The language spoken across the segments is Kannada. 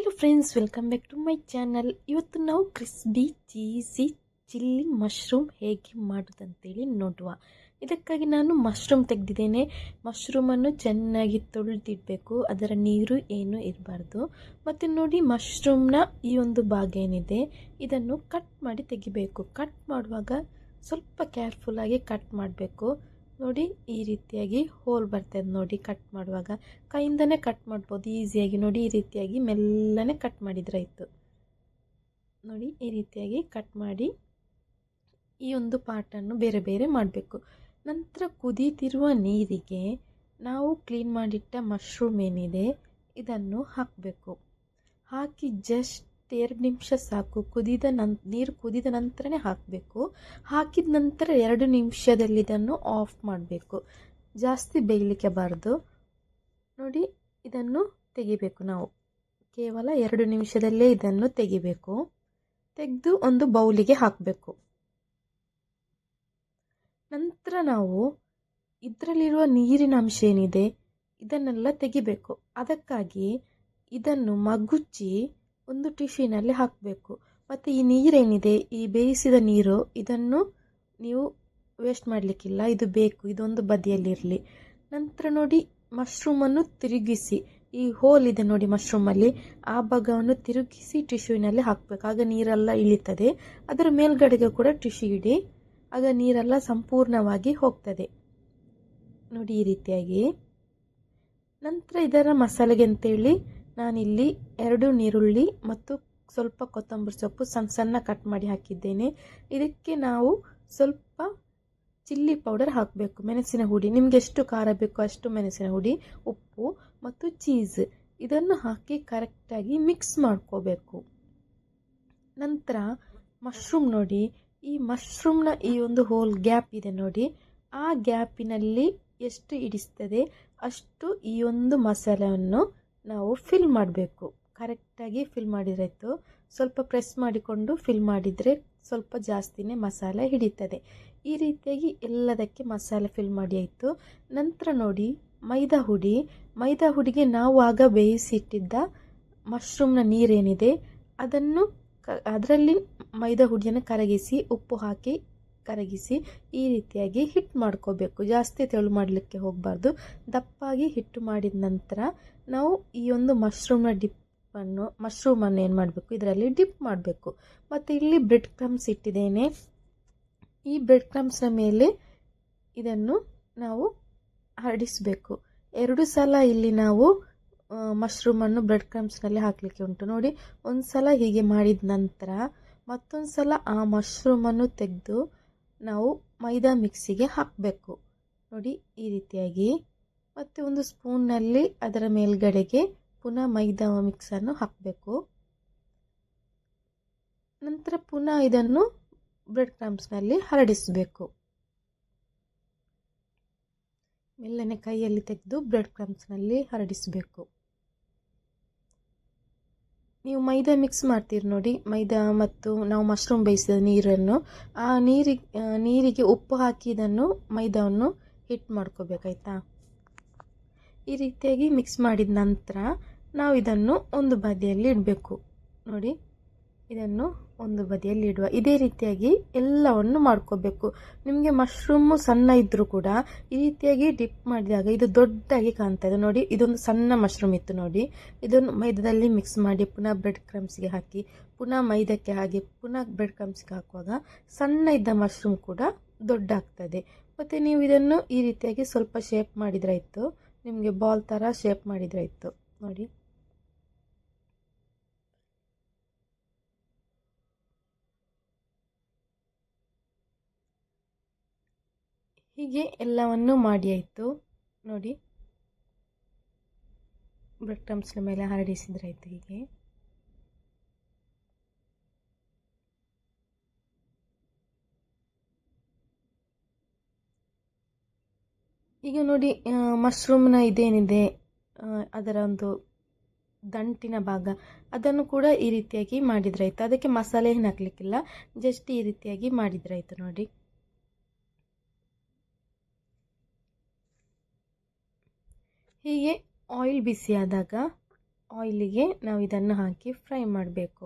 Hello friends, welcome back to my channel. ಇವತ್ತು ನಾವು ಕ್ರಿಸ್ಪಿ ಚೀಸಿ ಚಿಲ್ಲಿ ಮಶ್ರೂಮ್ ಹೇಗೆ ಮಾಡೋದಂತೇಳಿ ನೋಡುವ. ಇದಕ್ಕಾಗಿ ನಾನು ಮಶ್ರೂಮ್ ತೆಗೆದಿದ್ದೇನೆ. ಮಶ್ರೂಮನ್ನು ಚೆನ್ನಾಗಿ ತೊಳೆದಿಡಬೇಕು, ಅದರ ನೀರು ಏನೂ ಇರಬಾರ್ದು. ಮತ್ತು ನೋಡಿ, ಮಶ್ರೂಮ್ನ ಈ ಒಂದು ಭಾಗ ಏನಿದೆ ಇದನ್ನು ಕಟ್ ಮಾಡಿ ತೆಗಿಬೇಕು. ಕಟ್ ಮಾಡುವಾಗ ಸ್ವಲ್ಪ ಕೇರ್ಫುಲ್ಲಾಗಿ ಕಟ್ ಮಾಡಬೇಕು. ನೋಡಿ, ಈ ರೀತಿಯಾಗಿ ಹೋಲ್ ಬರ್ತದೆ ನೋಡಿ. ಕಟ್ ಮಾಡುವಾಗ ಕೈಯಿಂದನೇ ಕಟ್ ಮಾಡ್ಬೋದು ಈಸಿಯಾಗಿ. ನೋಡಿ, ಈ ರೀತಿಯಾಗಿ ಮೆಲ್ಲನೆ ಕಟ್ ಮಾಡಿದ್ರಾಯ್ತು. ನೋಡಿ, ಈ ರೀತಿಯಾಗಿ ಕಟ್ ಮಾಡಿ ಈ ಒಂದು ಪಾರ್ಟನ್ನು ಬೇರೆ ಬೇರೆ ಮಾಡಬೇಕು. ನಂತರ ಕುದೀತಿರುವ ನೀರಿಗೆ ನಾವು ಕ್ಲೀನ್ ಮಾಡಿಟ್ಟ ಮಶ್ರೂಮ್ ಏನಿದೆ ಇದನ್ನು ಹಾಕಬೇಕು. ಹಾಕಿ ಜಸ್ಟ್ 2 ನಿಮಿಷ ಸಾಕು. ನೀರು ಕುದಿದ ನಂತರನೇ ಹಾಕಬೇಕು. ಹಾಕಿದ ನಂತರ 2 ನಿಮಿಷದಲ್ಲಿ ಇದನ್ನು ಆಫ್ ಮಾಡಬೇಕು. ಜಾಸ್ತಿ ಬೇಯಲಿಕ್ಕೆ ಬಾರದು. ನೋಡಿ, ಇದನ್ನು ತೆಗಿಬೇಕು. ನಾವು ಕೇವಲ 2 ನಿಮಿಷದಲ್ಲೇ ಇದನ್ನು ತೆಗಿಬೇಕು. ತೆಗೆದು ಒಂದು ಬೌಲಿಗೆ ಹಾಕಬೇಕು. ನಂತರ ನಾವು ಇದರಲ್ಲಿರುವ ನೀರಿನ ಅಂಶ ಏನಿದೆ ಇದನ್ನೆಲ್ಲ ತೆಗಿಬೇಕು. ಅದಕ್ಕಾಗಿ ಇದನ್ನು ಮಗುಚಿ ಒಂದು ಟಿಶ್ಯೂನಲ್ಲಿ ಹಾಕಬೇಕು. ಮತ್ತು ಈ ನೀರೇನಿದೆ, ಈ ಬೇಯಿಸಿದ ನೀರು, ಇದನ್ನು ನೀವು ವೇಸ್ಟ್ ಮಾಡಲಿಕ್ಕಿಲ್ಲ. ಇದು ಬೇಕು, ಇದೊಂದು ಬದಿಯಲ್ಲಿರಲಿ. ನಂತರ ನೋಡಿ, ಮಶ್ರೂಮನ್ನು ತಿರುಗಿಸಿ, ಈ ಹೋಲ್ ಇದೆ ನೋಡಿ ಮಶ್ರೂಮಲ್ಲಿ, ಆ ಭಾಗವನ್ನು ತಿರುಗಿಸಿ ಟಿಶ್ಯೂನಲ್ಲಿ ಹಾಕಬೇಕು. ಆಗ ನೀರೆಲ್ಲ ಇಳಿತದೆ. ಅದರ ಮೇಲ್ಗಡೆಗೆ ಕೂಡ ಟಿಶ್ಯೂ ಇಡಿ, ಆಗ ನೀರೆಲ್ಲ ಸಂಪೂರ್ಣವಾಗಿ ಹೋಗ್ತದೆ. ನೋಡಿ, ಈ ರೀತಿಯಾಗಿ. ನಂತರ ಇದರ ಮಸಾಲೆಗೆ ಅಂತೇಳಿ ನಾನಿಲ್ಲಿ 2 ಈರುಳ್ಳಿ ಮತ್ತು ಸ್ವಲ್ಪ ಕೊತ್ತಂಬರಿ ಸೊಪ್ಪು ಸಣ್ಣ ಸಣ್ಣ ಕಟ್ ಮಾಡಿ ಹಾಕಿದ್ದೇನೆ. ಇದಕ್ಕೆ ನಾವು ಸ್ವಲ್ಪ ಚಿಲ್ಲಿ ಪೌಡರ್ ಹಾಕಬೇಕು, ಮೆಣಸಿನ ಹುಡಿ. ನಿಮಗೆ ಎಷ್ಟು ಖಾರ ಬೇಕೋ ಅಷ್ಟು ಮೆಣಸಿನ ಹುಡಿ, ಉಪ್ಪು ಮತ್ತು ಚೀಸ್ ಇದನ್ನು ಹಾಕಿ ಕರೆಕ್ಟಾಗಿ ಮಿಕ್ಸ್ ಮಾಡ್ಕೋಬೇಕು. ನಂತರ ಮಶ್ರೂಮ್ ನೋಡಿ, ಈ ಮಶ್ರೂಮ್ನ ಈ ಒಂದು ಹೋಲ್ ಗ್ಯಾಪ್ ಇದೆ ನೋಡಿ, ಆ ಗ್ಯಾಪಿನಲ್ಲಿ ಎಷ್ಟು ಹಿಡಿಸ್ತದೆ ಅಷ್ಟು ಈ ಒಂದು ಮಸಾಲೆಯನ್ನು ನಾವು ಫಿಲ್ ಮಾಡಬೇಕು. ಕರೆಕ್ಟಾಗಿ ಫಿಲ್ ಮಾಡಿದ್ರಾಯ್ತು. ಸ್ವಲ್ಪ ಪ್ರೆಸ್ ಮಾಡಿಕೊಂಡು ಫಿಲ್ ಮಾಡಿದರೆ ಸ್ವಲ್ಪ ಜಾಸ್ತಿನೇ ಮಸಾಲೆ ಹಿಡಿತದೆ. ಈ ರೀತಿಯಾಗಿ ಎಲ್ಲದಕ್ಕೆ ಮಸಾಲೆ ಫಿಲ್ ಮಾಡಿ ಆಯಿತು. ನಂತರ ನೋಡಿ, ಮೈದಾ ಹುಡಿಗೆ ನಾವು ಆಗ ಬೇಯಿಸಿಟ್ಟಿದ್ದ ಮಶ್ರೂಮ್ನ ನೀರೇನಿದೆ ಅದರಲ್ಲಿ ಮೈದಾ ಹುಡಿಯನ್ನು ಕರಗಿಸಿ, ಉಪ್ಪು ಹಾಕಿ ಕರಗಿಸಿ ಈ ರೀತಿಯಾಗಿ ಹಿಟ್ಟು ಮಾಡ್ಕೋಬೇಕು. ಜಾಸ್ತಿ ತೆಳು ಮಾಡಲಿಕ್ಕೆ ಹೋಗಬಾರ್ದು. ದಪ್ಪಾಗಿ ಹಿಟ್ಟು ಮಾಡಿದ ನಂತರ ನಾವು ಈ ಒಂದು ಮಶ್ರೂಮನ್ನು ಏನು ಮಾಡಬೇಕು, ಇದರಲ್ಲಿ ಡಿಪ್ ಮಾಡಬೇಕು. ಮತ್ತು ಇಲ್ಲಿ ಬ್ರೆಡ್ ಕ್ರಮ್ಸ್ ಇಟ್ಟಿದ್ದೇನೆ. ಈ ಬ್ರೆಡ್ ಕ್ರಮ್ಸ್ನ ಮೇಲೆ ಇದನ್ನು ನಾವು ಹರಡಿಸಬೇಕು. 2 ಸಲ ಇಲ್ಲಿ ನಾವು ಮಶ್ರೂಮನ್ನು ಬ್ರೆಡ್ ಕ್ರಮ್ಸ್ನಲ್ಲಿ ಹಾಕಲಿಕ್ಕೆ ಉಂಟು. ನೋಡಿ, ಒಂದು ಸಲ ಹೀಗೆ ಮಾಡಿದ ನಂತರ ಮತ್ತೊಂದು ಸಲ ಆ ಮಶ್ರೂಮನ್ನು ತೆಗೆದು ನಾವು ಮೈದಾ ಮಿಕ್ಸಿಗೆ ಹಾಕಬೇಕು. ನೋಡಿ, ಈ ರೀತಿಯಾಗಿ. ಮತ್ತು ಒಂದು ಸ್ಪೂನ್ನಲ್ಲಿ ಅದರ ಮೇಲ್ಗಡೆಗೆ ಪುನಃ ಮೈದಾ ಮಿಕ್ಸನ್ನು ಹಾಕಬೇಕು. ನಂತರ ಪುನಃ ಇದನ್ನು ಬ್ರೆಡ್ ಕ್ರಮ್ಸ್ನಲ್ಲಿ ಹರಡಿಸಬೇಕು. ಮೆಲ್ಲನೆ ಕೈಯಲ್ಲಿ ತೆಗೆದು ಬ್ರೆಡ್ ಕ್ರಮ್ಸ್ನಲ್ಲಿ ಹರಡಿಸಬೇಕು. ನೀವು ಮೈದಾ ಮಿಕ್ಸ್ ಮಾಡ್ತೀರಿ ನೋಡಿ, ಮೈದಾ ಮತ್ತು ನಾವು ಮಶ್ರೂಮ್ ಬೇಯಿಸಿದ ನೀರನ್ನು, ಆ ನೀರಿಗೆ ಉಪ್ಪು ಹಾಕಿ ಇದನ್ನು ಮೈದಾವನ್ನು ಹಿಟ್ ಮಾಡ್ಕೋಬೇಕಾಯ್ತಾ. ಈ ರೀತಿಯಾಗಿ ಮಿಕ್ಸ್ ಮಾಡಿದ ನಂತರ ನಾವು ಇದನ್ನು ಒಂದು ಬದಿಯಲ್ಲಿ ಇಡಬೇಕು. ನೋಡಿ, ಇದನ್ನು ಒಂದು ಬದಿಯಲ್ಲಿ ಇಡುವ. ಇದೇ ರೀತಿಯಾಗಿ ಎಲ್ಲವನ್ನು ಮಾಡ್ಕೋಬೇಕು. ನಿಮಗೆ ಮಶ್ರೂಮು ಸಣ್ಣ ಇದ್ದರೂ ಕೂಡ ಈ ರೀತಿಯಾಗಿ ಡಿಪ್ ಮಾಡಿದಾಗ ಇದು ದೊಡ್ಡದಾಗಿ ಕಾಣ್ತದೆ. ನೋಡಿ, ಇದೊಂದು ಸಣ್ಣ ಮಶ್ರೂಮ್ ಇತ್ತು ನೋಡಿ, ಇದನ್ನು ಮೈದಾದಲ್ಲಿ ಮಿಕ್ಸ್ ಮಾಡಿ ಪುನಃ ಬ್ರೆಡ್ ಕ್ರಮ್ಸ್ಗೆ ಹಾಕಿ ಪುನಃ ಮೈದಕ್ಕೆ ಹಾಕಿ ಪುನಃ ಬ್ರೆಡ್ ಕ್ರಮ್ಸ್ಗೆ ಹಾಕುವಾಗ ಸಣ್ಣ ಇದ್ದ ಮಶ್ರೂಮ್ ಕೂಡ ದೊಡ್ಡ ಆಗ್ತದೆ. ಮತ್ತು ನೀವು ಇದನ್ನು ಈ ರೀತಿಯಾಗಿ ಸ್ವಲ್ಪ ಶೇಪ್ ಮಾಡಿದ್ರಾಯ್ತು, ನಿಮಗೆ ಬಾಲ್ ಥರ ಶೇಪ್ ಮಾಡಿದ್ರಾಯ್ತು. ನೋಡಿ, ಹೀಗೆ ಎಲ್ಲವನ್ನು ಮಾಡಿ ಆಯಿತು. ನೋಡಿ, ಬ್ರೆಡ್ ಕ್ರಮ್ಸ್ನ ಮೇಲೆ ಹರಡಿಸಿದ್ರಾಯ್ತು. ಹೀಗೆ ಈಗ ನೋಡಿ, ಮಶ್ರೂಮ್ನ ಇದೇನಿದೆ ಅದರ ಒಂದು ದಂಟಿನ ಭಾಗ ಅದನ್ನು ಕೂಡ ಈ ರೀತಿಯಾಗಿ ಮಾಡಿದ್ರಾಯ್ತು. ಅದಕ್ಕೆ ಮಸಾಲೆ ಏನು ಹಾಕಲಿಕ್ಕಿಲ್ಲ, ಜಸ್ಟ್ ಈ ರೀತಿಯಾಗಿ ಮಾಡಿದ್ರಾಯ್ತು. ನೋಡಿ, ಹೀಗೆ ಆಯಿಲ್ ಬಿಸಿಯಾದಾಗ ಆಯಿಲಿಗೆ ನಾವು ಇದನ್ನು ಹಾಕಿ ಫ್ರೈ ಮಾಡಬೇಕು.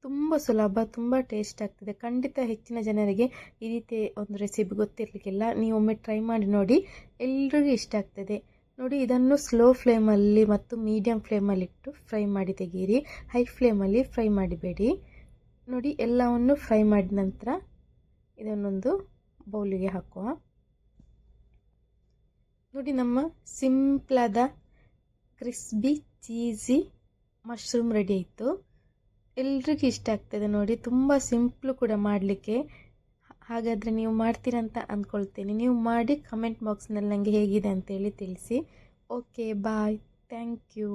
ತುಂಬ ಸುಲಭ, ತುಂಬ ಟೇಸ್ಟ್ ಆಗ್ತದೆ. ಖಂಡಿತ ಹೆಚ್ಚಿನ ಜನರಿಗೆ ಈ ರೀತಿ ಒಂದು ರೆಸಿಪಿ ಗೊತ್ತಿರಲಿಕ್ಕಿಲ್ಲ. ನೀವು ಒಮ್ಮೆ ಟ್ರೈ ಮಾಡಿ ನೋಡಿ, ಎಲ್ರಿಗೂ ಇಷ್ಟ ಆಗ್ತದೆ. ನೋಡಿ, ಇದನ್ನು ಸ್ಲೋ ಫ್ಲೇಮಲ್ಲಿ ಮತ್ತು ಮೀಡಿಯಮ್ ಫ್ಲೇಮಲ್ಲಿಟ್ಟು ಫ್ರೈ ಮಾಡಿ ತೆಗೀರಿ. ಹೈ ಫ್ಲೇಮಲ್ಲಿ ಫ್ರೈ ಮಾಡಿಬೇಡಿ. ನೋಡಿ, ಎಲ್ಲವನ್ನು ಫ್ರೈ ಮಾಡಿದ ನಂತರ ಇದನ್ನೊಂದು ಬೌಲಿಗೆ ಹಾಕುವ. ನೋಡಿ, ನಮ್ಮ ಸಿಂಪಲಾದ ಕ್ರಿಸ್ಪಿ ಚೀಸಿ ಮಶ್ರೂಮ್ ರೆಡಿ ಆಯಿತು. ಎಲ್ರಿಗೂ ಇಷ್ಟ ಆಗ್ತದೆ ನೋಡಿ, ತುಂಬ ಸಿಂಪ್ಲು ಕೂಡ ಮಾಡಲಿಕ್ಕೆ. ಹಾಗಾದರೆ ನೀವು ಮಾಡ್ತೀರಂತ ಅಂದ್ಕೊಳ್ತೇನೆ. ನೀವು ಮಾಡಿ ಕಮೆಂಟ್ ಬಾಕ್ಸ್ನಲ್ಲಿ ನನಗೆ ಹೇಗಿದೆ ಅಂತೇಳಿ ತಿಳಿಸಿ. Okay, bye, thank you.